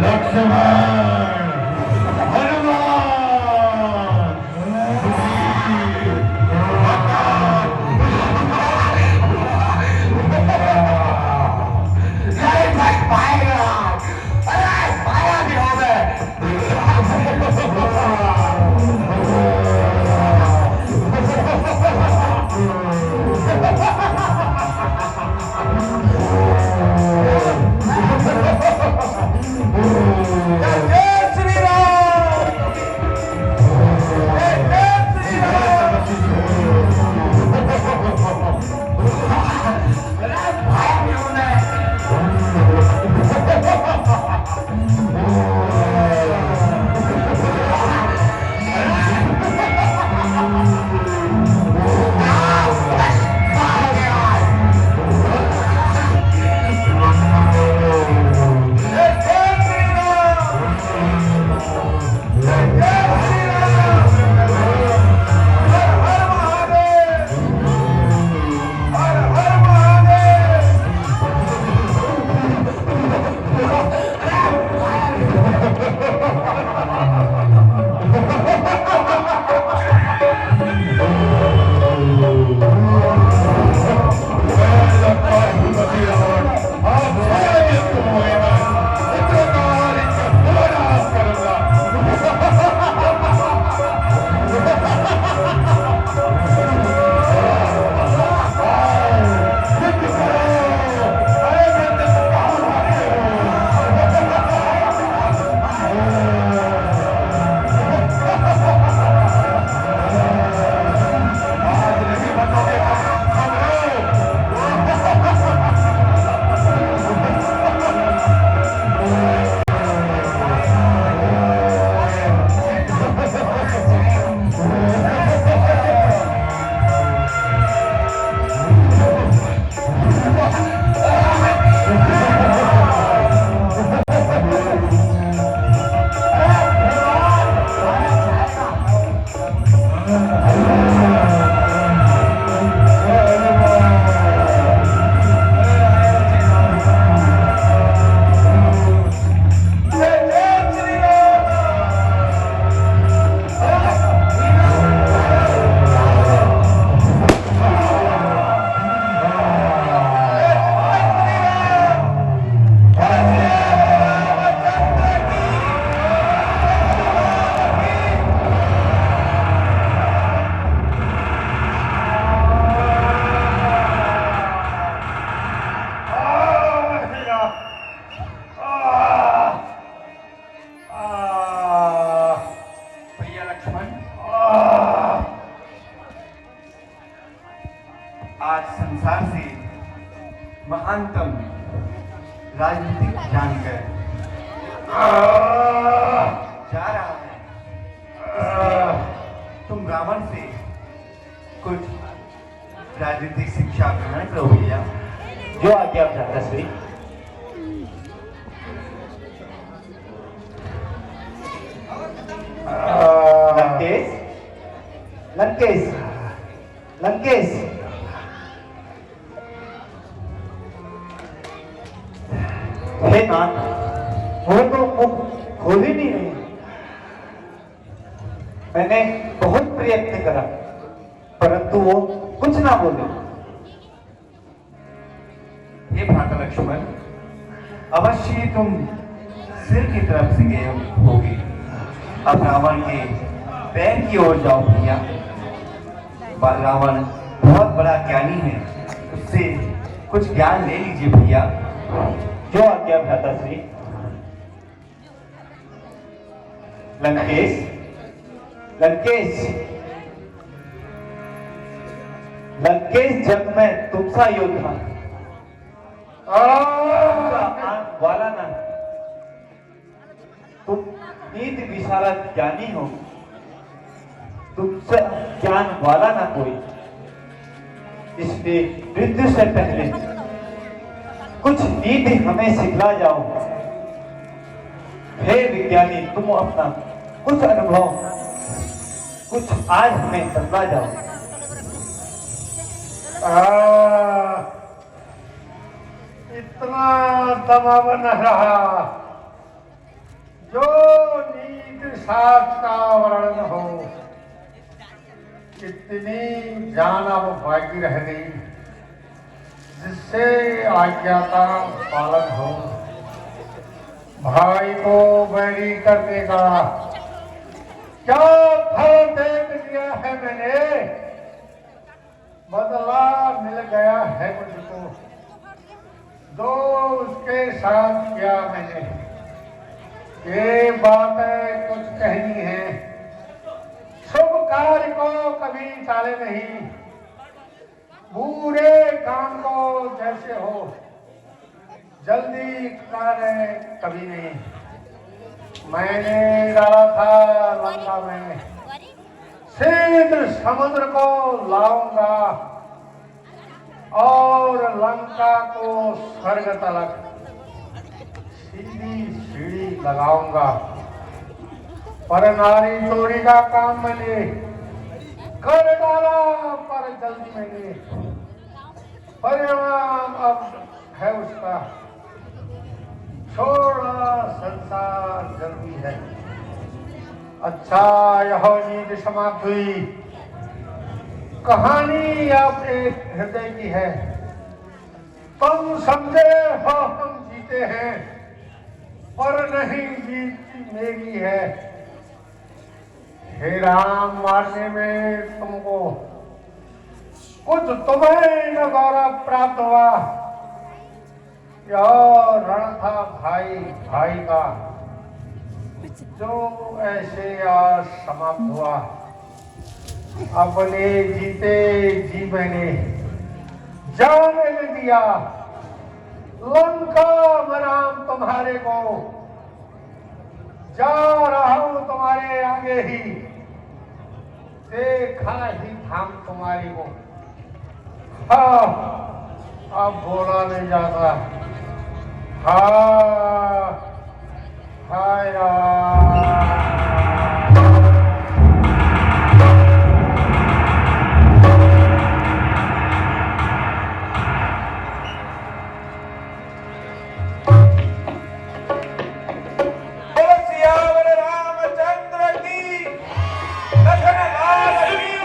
लक्ष्मण, हनुमान, नहीं बच पाएगा। अरे पाया भी हो गए। आज संसार से महानतम राजनीतिक जानकर जा रहा है। तुम रावण से कुछ राजनीतिक शिक्षा ग्रहण करो भैया। जो आज्ञा भ्राता श्री। लंकेश, लंकेश, लंकेश, हे नाथ, वो तो मुख खोल ही नहीं रही। मैंने बहुत प्रयत्न करा परंतु वो कुछ ना बोले। हे भ्राता लक्ष्मण, अवश्य ही तुम सिर की तरफ से गए होगे। अब रावण के पैर की ओर जाओ भैया। रावण बहुत बड़ा ज्ञानी है, उससे कुछ ज्ञान ले लीजिए भैया। जो आज्ञा भ्राता श्री। लंकेश, लंकेश, लंकेश, जब मैं तुमसा योद्धा वाला ना, तुम नीति विशारद ज्ञानी हो, तुमसे ज्ञान वाला ना कोई। इसलिए मृत्यु से पहले कुछ नीति हमें सिखला जाओ। हे विज्ञानी, तुम अपना कुछ अनुभव कुछ आज हमें बतला जाओ। इतना दबाव न रहा जो नीत साथ का वर्णन हो। इतनी जान अब बाकी रह गई जिससे आज्ञा का पालन हो। भाई को बैरी करने का क्या फल देख लिया है मैंने, बदला मिल गया है मुझको। जो उसके साथ किया मैंने, ये बातें कुछ कहनी है। शुभ कार्य को कभी टाले नहीं, बुरे काम को जैसे हो जल्दी कार्य कभी नहीं। मैंने डाला था लंका में, शीघ्र समुद्र को लाऊंगा और लंका को स्वर्ग तलक सीधी सीढ़ी लगाऊंगा। पर नारी चोरी का काम मैंने कर डाला, पर जल्दी मैंने परिणाम अब है उसका। छोड़ा संसार जरूरी है। अच्छा, यह नींद समाप्त हुई। कहानी आपके हृदय की है। तुम समझे हो हम जीते हैं, पर नहीं जीती मेरी है। हे राम, मारने में तुमको कुछ तुम्हें न गौरव प्राप्त हुआ। यह रण था भाई भाई का, जो ऐसे आज समाप्त हुआ। अपने जीते जी मैंने जाने न दिया। लंका में राम तुम्हारे को, जा रहा हूं तुम्हारे आगे ही, देखा ही थाम तुम्हारी को। हाँ, अब बोला नहीं जाता। हाँ, हाय राम। सियावर रामचंद्र की, लखन लाल की।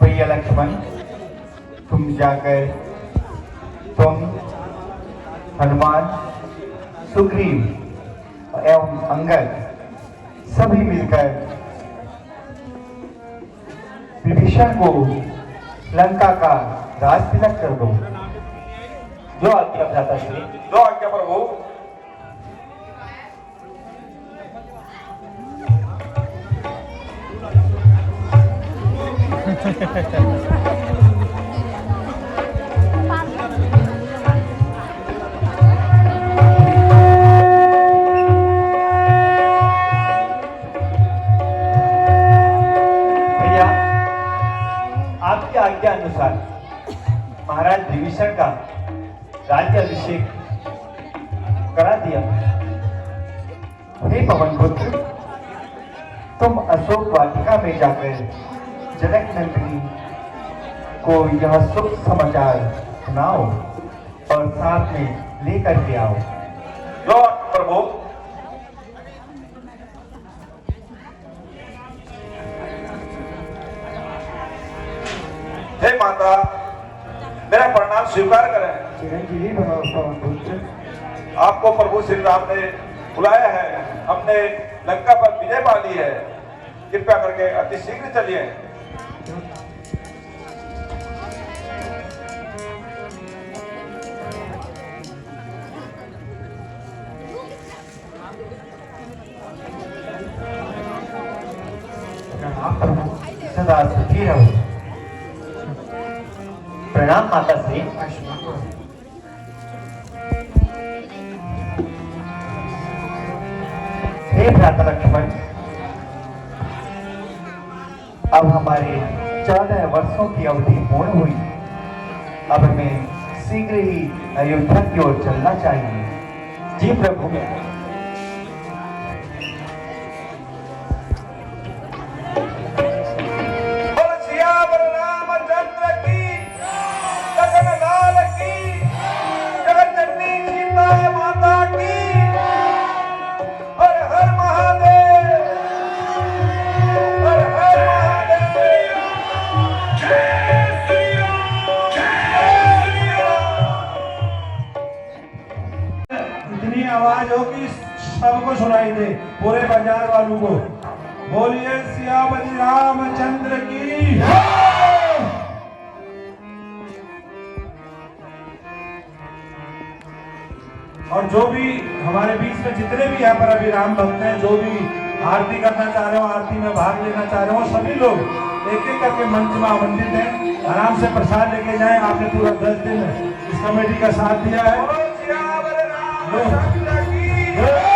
भैया लक्ष्मण, तुम जाकर तुम हनुमान, सुग्रीव एवं अंगद सभी मिलकर विभीषण को लंका का राज तिलक कर दो। जो आज्ञा भ्राता श्री। दो आज्ञा प्रभु। भैया, आपकी आज्ञा अनुसार महाराज विभीषण का राज्याभिषेक करा दिया। हे पवन पुत्र, तुम अशोक वाटिका में जाकर जनक नंदिनी को यह शुभ समाचार सुनाओ और साथ में लेकर के आओ। जो प्रभु। हे माता, मेरा प्रणाम स्वीकार करें। चिरंजीवी भव पवन पुत्र। आपको प्रभु श्री राम ने बुलाया है। हमने लंका पर विजय पा ली है। कृपया करके अति शीघ्र चलिए। प्रभु, सदा सुखी रहो। प्रणाम माता श्री। हे भ्राता लक्ष्मण, अब हमारे 14 वर्षों की अवधि पूर्ण हुई। अब हमें शीघ्र ही अयोध्या की ओर चलना चाहिए। जी प्रभु। बोल सियावर रामचंद्र की, गगन लाल की, जगतजननी सीता माता की। हर हर महादेव, हर हर महादेव। जय श्री राम, जय श्री राम। इतनी आवाज हो कि सबको सुनाई दे, पूरे बाजार वालों को। बोलिए सियापति रामचंद्र की जय। और जो भी हमारे बीच में जितने भी यहाँ पर अभी राम भक्त हैं, जो भी आरती करना चाह रहे हो, आरती में भाग लेना चाह रहे हो, सभी लोग एक एक करके मंच में आमंत्रित हैं। आराम से प्रसाद लेके जाएं। आपने पूरा 10 दिन इस कमेटी का साथ दिया है। बोलो सियावर रामचंद्र की, जय।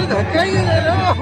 धक्का ही दे रहे हो।